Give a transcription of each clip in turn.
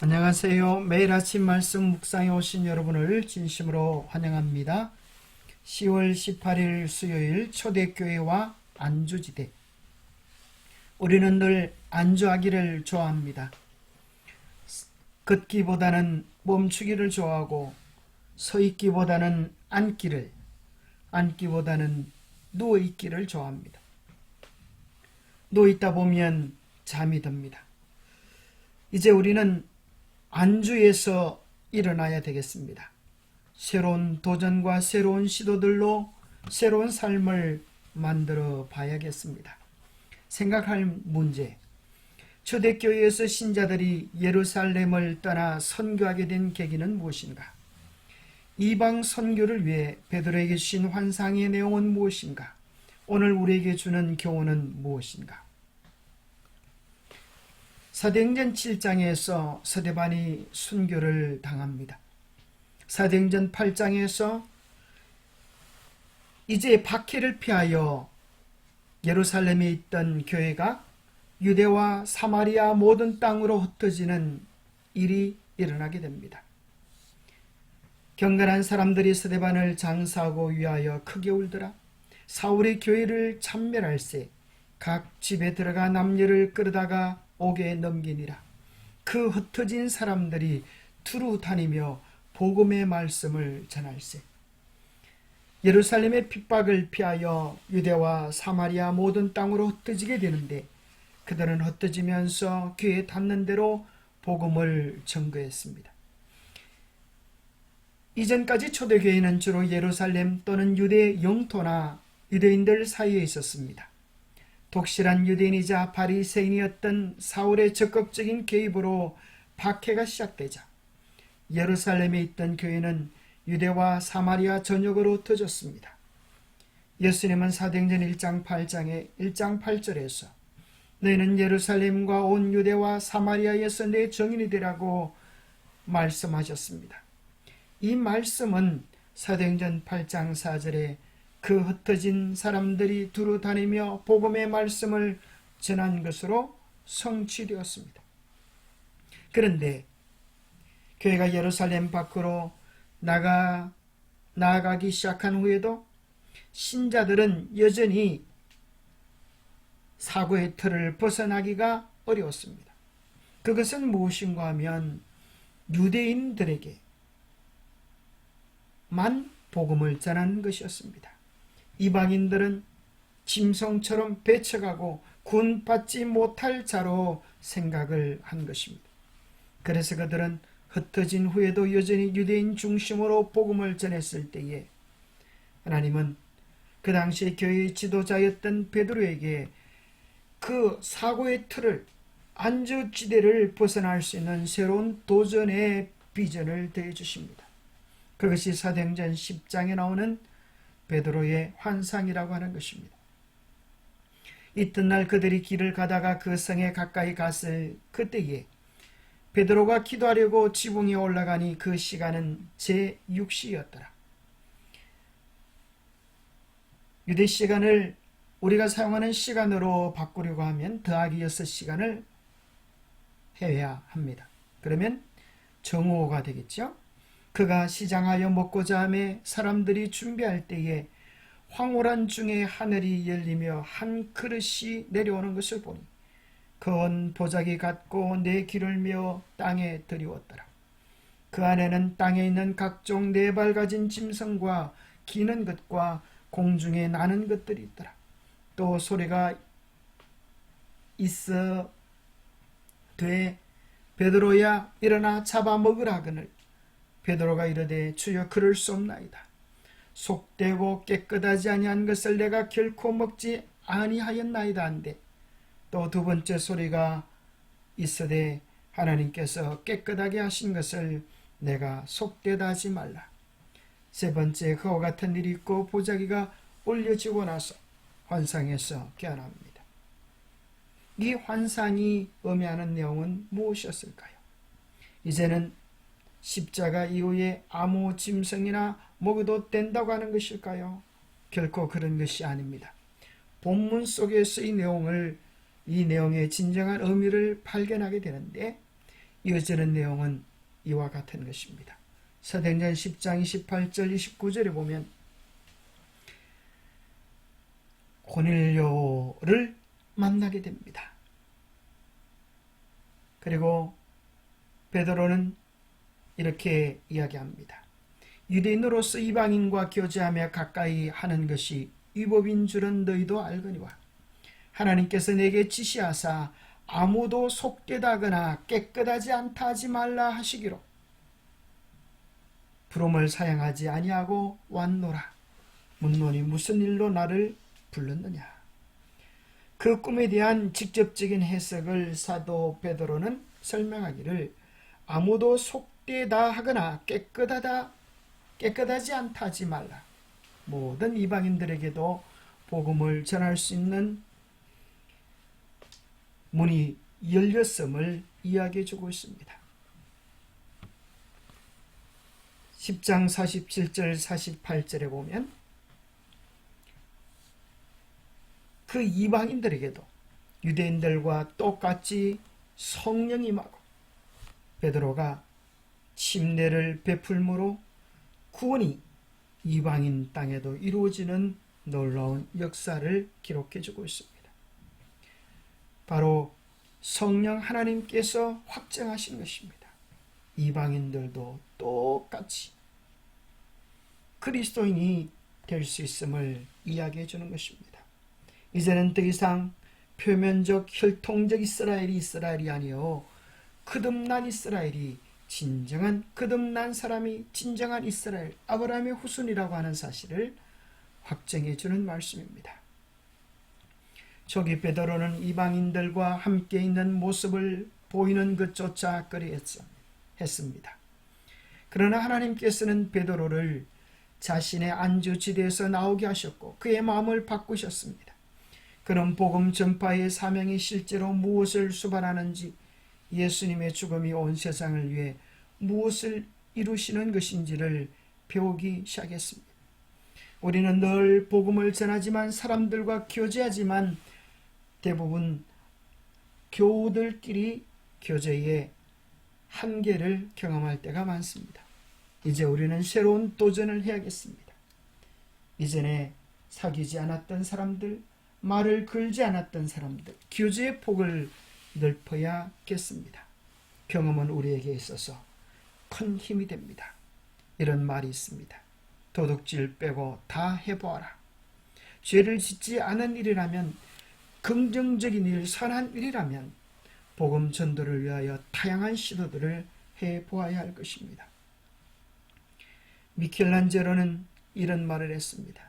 안녕하세요. 매일 아침 말씀 묵상에 오신 여러분을 진심으로 환영합니다. 10월 18일 수요일 초대교회와 안주지대. 우리는 늘 안주하기를 좋아합니다. 걷기보다는 멈추기를 좋아하고 서있기보다는 앉기보다는 누워있기를 좋아합니다. 누워있다 보면 잠이 듭니다. 이제 우리는 안주에서 일어나야 되겠습니다. 새로운 도전과 새로운 시도들로 새로운 삶을 만들어 봐야겠습니다. 생각할 문제. 초대교회에서 신자들이 예루살렘을 떠나 선교하게 된 계기는 무엇인가? 이방 선교를 위해 베드로에게 주신 환상의 내용은 무엇인가? 오늘 우리에게 주는 교훈은 무엇인가? 사도행전 7장에서 서대반이 순교를 당합니다. 사도행전 8장에서 이제 박해를 피하여 예루살렘에 있던 교회가 유대와 사마리아 모든 땅으로 흩어지는 일이 일어나게 됩니다. 경건한 사람들이 서대반을 장사하고 위하여 크게 울더라. 사울의 교회를 참멸할세 각 집에 들어가 남녀를 끌어다가 옥에 넘기니라. 그 흩어진 사람들이 두루 다니며 복음의 말씀을 전할세. 예루살렘의 핍박을 피하여 유대와 사마리아 모든 땅으로 흩어지게 되는데 그들은 흩어지면서 귀에 닿는 대로 복음을 전거했습니다. 이전까지 초대교회는 주로 예루살렘 또는 유대 영토나 유대인들 사이에 있었습니다. 독실한 유대인이자 바리새인이었던 사울의 적극적인 개입으로 박해가 시작되자 예루살렘에 있던 교회는 유대와 사마리아 전역으로 흩어졌습니다. 예수님은 사도행전 1장 8절에서 너희는 예루살렘과 온 유대와 사마리아에서 내 증인이 되라고 말씀하셨습니다. 이 말씀은 사도행전 8장 4절에 그 흩어진 사람들이 두루 다니며 복음의 말씀을 전한 것으로 성취되었습니다. 그런데 교회가 예루살렘 밖으로 나아가기 시작한 후에도 신자들은 여전히 사고의 틀을 벗어나기가 어려웠습니다. 그것은 무엇인가 하면 유대인들에게만 복음을 전하는 것이었습니다. 이방인들은 짐승처럼 배척하고 구원받지 못할 자로 생각을 한 것입니다. 그래서 그들은 흩어진 후에도 여전히 유대인 중심으로 복음을 전했을 때에 하나님은 그 당시 교회의 지도자였던 베드로에게 그 사고의 틀을 안주지대를 벗어날 수 있는 새로운 도전의 비전을 더해 주십니다. 그것이 사도행전 10장에 나오는 베드로의 환상이라고 하는 것입니다. 이튿날 그들이 길을 가다가 그 성에 가까이 갔을 그때에 베드로가 기도하려고 지붕에 올라가니 그 시간은 제6시였더라. 유대 시간을 우리가 사용하는 시간으로 바꾸려고 하면 더하기 6시간을 해야 합니다. 그러면 정오가 되겠죠. 그가 시장하여 먹고자 하며 사람들이 준비할 때에 황홀한 중에 하늘이 열리며 한 그릇이 내려오는 것을 보니 그건 보자기 같고 네 귀를 메어 땅에 들이웠더라. 그 안에는 땅에 있는 각종 네 발 가진 짐승과 기는 것과 공중에 나는 것들이 있더라. 또 소리가 있어 되 베드로야 일어나 잡아먹으라 하거늘 베드로가 이르되 주여 그럴 수 없나이다. 속되고 깨끗하지 아니한 것을 내가 결코 먹지 아니하였나이다 한데 또 두 번째 소리가 있으되 하나님께서 깨끗하게 하신 것을 내가 속되다 하지 말라. 세 번째 그와 같은 일이 있고 보자기가 올려지고 나서 환상에서 깨어납니다. 이 환상이 의미하는 내용은 무엇이었을까요? 이제는 십자가 이후에 아무 짐승이나 먹어도 된다고 하는 것일까요? 결코 그런 것이 아닙니다. 본문 속에서 이 내용의 진정한 의미를 발견하게 되는데 이어지는 내용은 이와 같은 것입니다. 사도행전 10장 28절 29절에 보면 고넬료를 만나게 됩니다. 그리고 베드로는 이렇게 이야기합니다. 유대인으로서 이방인과 교제하며 가까이 하는 것이 위법인 줄은 너희도 알거니와 하나님께서 내게 지시하사 아무도 속되다 하거나 깨끗하지 않다 하지 말라 하시기로 부름을 사양하지 아니하고 왔노라. 묻노니 무슨 일로 나를 불렀느냐. 그 꿈에 대한 직접적인 해석을 사도 베드로는 설명하기를 아무도 속되다 하거나 깨끗하지 않다 하지 말라. 모든 이방인들에게도 복음을 전할 수 있는 문이 열렸음을 이야기해 주고 있습니다. 10장 47절 48절에 보면 그 이방인들에게도 유대인들과 똑같이 성령이 임하고 베드로가 침례를 베풀므로 구원이 이방인 땅에도 이루어지는 놀라운 역사를 기록해 주고 있습니다. 바로 성령 하나님께서 확정하신 것입니다. 이방인들도 똑같이 그리스도인이 될 수 있음을 이야기해 주는 것입니다. 이제는 더 이상 표면적 혈통적 이스라엘이 아니요 거듭난 이스라엘이 진정한 거듭난 사람이 진정한 이스라엘 아브라함의 후손이라고 하는 사실을 확정해 주는 말씀입니다. 초기 베드로는 이방인들과 함께 있는 모습을 보이는 것조차 꺼려했습니다. 그러나 하나님께서는 베드로를 자신의 안주지대에서 나오게 하셨고 그의 마음을 바꾸셨습니다. 그는 복음 전파의 사명이 실제로 무엇을 수반하는지 예수님의 죽음이 온 세상을 위해 무엇을 이루시는 것인지를 배우기 시작했습니다. 우리는 늘 복음을 전하지만 사람들과 교제하지만 대부분 교우들끼리 교제의 한계를 경험할 때가 많습니다. 이제 우리는 새로운 도전을 해야겠습니다. 이전에 사귀지 않았던 사람들, 말을 걸지 않았던 사람들, 교제의 폭을 넓혀야겠습니다. 경험은 우리에게 있어서 큰 힘이 됩니다. 이런 말이 있습니다. 도둑질 빼고 다 해보아라. 죄를 짓지 않은 일이라면, 긍정적인 일, 선한 일이라면 복음 전도를 위하여 다양한 시도들을 해보아야 할 것입니다. 미켈란젤로는 이런 말을 했습니다.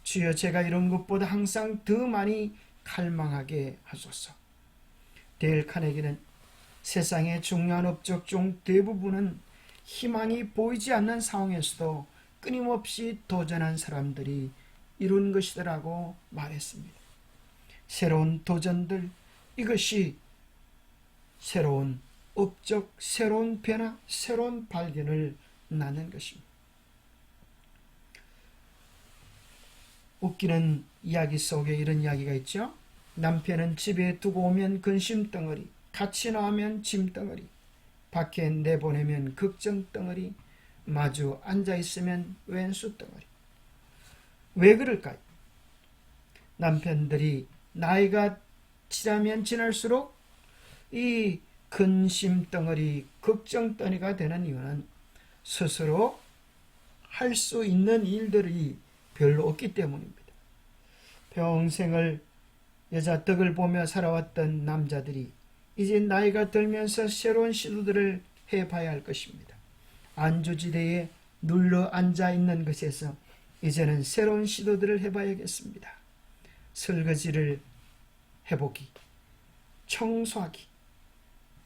주여, 제가 이런 것보다 항상 더 많이 갈망하게 하소서. 데일 카네기는 세상의 중요한 업적 중 대부분은 희망이 보이지 않는 상황에서도 끊임없이 도전한 사람들이 이룬 것이더라고 말했습니다. 새로운 도전들, 이것이 새로운 업적, 새로운 변화, 새로운 발견을 낳는 것입니다. 웃기는 이야기 속에 이런 이야기가 있죠. 남편은 집에 두고 오면 근심덩어리, 같이 나오면 짐덩어리, 밖에 내보내면 걱정덩어리, 마주 앉아있으면 왼수덩어리. 왜 그럴까요? 남편들이 나이가 지나면 지날수록 이 근심덩어리, 걱정덩어리가 되는 이유는 스스로 할 수 있는 일들이 별로 없기 때문입니다. 평생을 여자 덕을 보며 살아왔던 남자들이 이제 나이가 들면서 새로운 시도들을 해봐야 할 것입니다. 안주지대에 눌러 앉아있는 것에서 이제는 새로운 시도들을 해봐야겠습니다. 설거지를 해보기, 청소하기,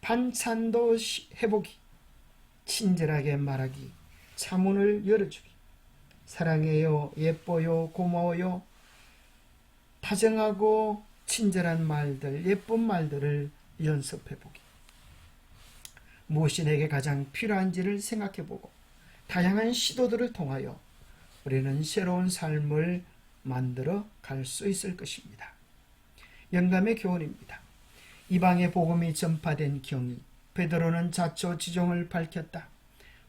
반찬도 해보기, 친절하게 말하기, 차문을 열어주기, 사랑해요, 예뻐요, 고마워요, 다정하고 친절한 말들, 예쁜 말들을 연습해보기. 무엇이 내게 가장 필요한지를 생각해보고 다양한 시도들을 통하여 우리는 새로운 삶을 만들어 갈 수 있을 것입니다. 영감의 교훈입니다. 이방의 복음이 전파된 경위, 베드로는 자초지종을 밝혔다.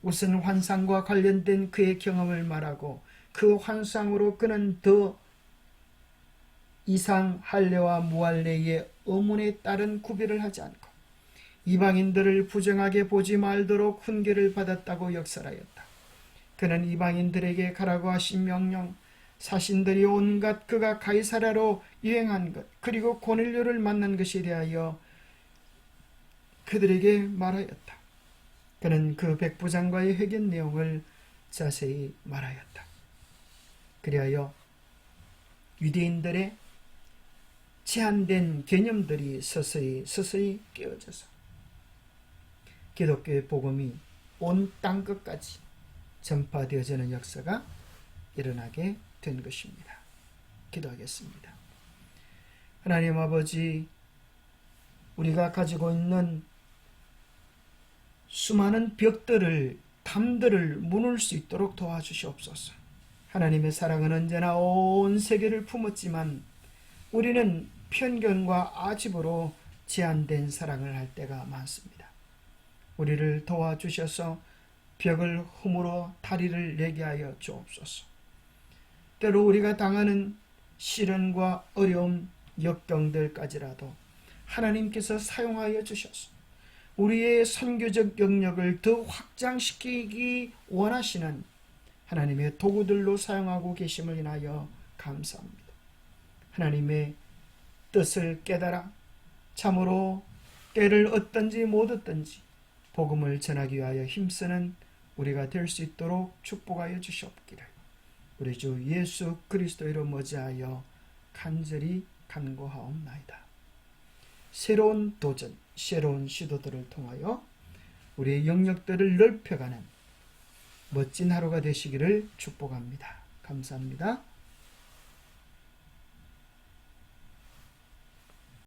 우선 환상과 관련된 그의 경험을 말하고 그 환상으로 그는 더 이상 할례와 무할례의 의문에 따른 구별을 하지 않고 이방인들을 부정하게 보지 말도록 훈계를 받았다고 역설하였다. 그는 이방인들에게 가라고 하신 명령, 사신들이 온갖 그가 가이사랴로 유행한 것, 그리고 고넬료를 만난 것에 대하여 그들에게 말하였다. 그는 그 백부장과의 회견 내용을 자세히 말하였다. 그리하여 유대인들의 제한된 개념들이 서서히 깨어져서 기독교의 복음이 온 땅 끝까지 전파되어지는 역사가 일어나게 된 것입니다. 기도하겠습니다. 하나님 아버지, 우리가 가지고 있는 수많은 벽들을, 담들을 무눌 수 있도록 도와주시옵소서. 하나님의 사랑은 언제나 온 세계를 품었지만 우리는 편견과 아집으로 제한된 사랑을 할 때가 많습니다. 우리를 도와주셔서 벽을 허물어 다리를 내게 하여 주옵소서. 때로 우리가 당하는 시련과 어려움, 역경들까지라도 하나님께서 사용하여 주셔서 우리의 선교적 영역을 더 확장시키기 원하시는 하나님의 도구들로 사용하고 계심을 인하여 감사합니다. 하나님의 뜻을 깨달아 참으로 때를 얻든지 못 얻든지 복음을 전하기 위하여 힘쓰는 우리가 될 수 있도록 축복하여 주시옵기를 우리 주 예수 그리스도 이름 머지하여 간절히 간구하옵나이다. 새로운 도전, 새로운 시도들을 통하여 우리의 영역들을 넓혀가는 멋진 하루가 되시기를 축복합니다. 감사합니다.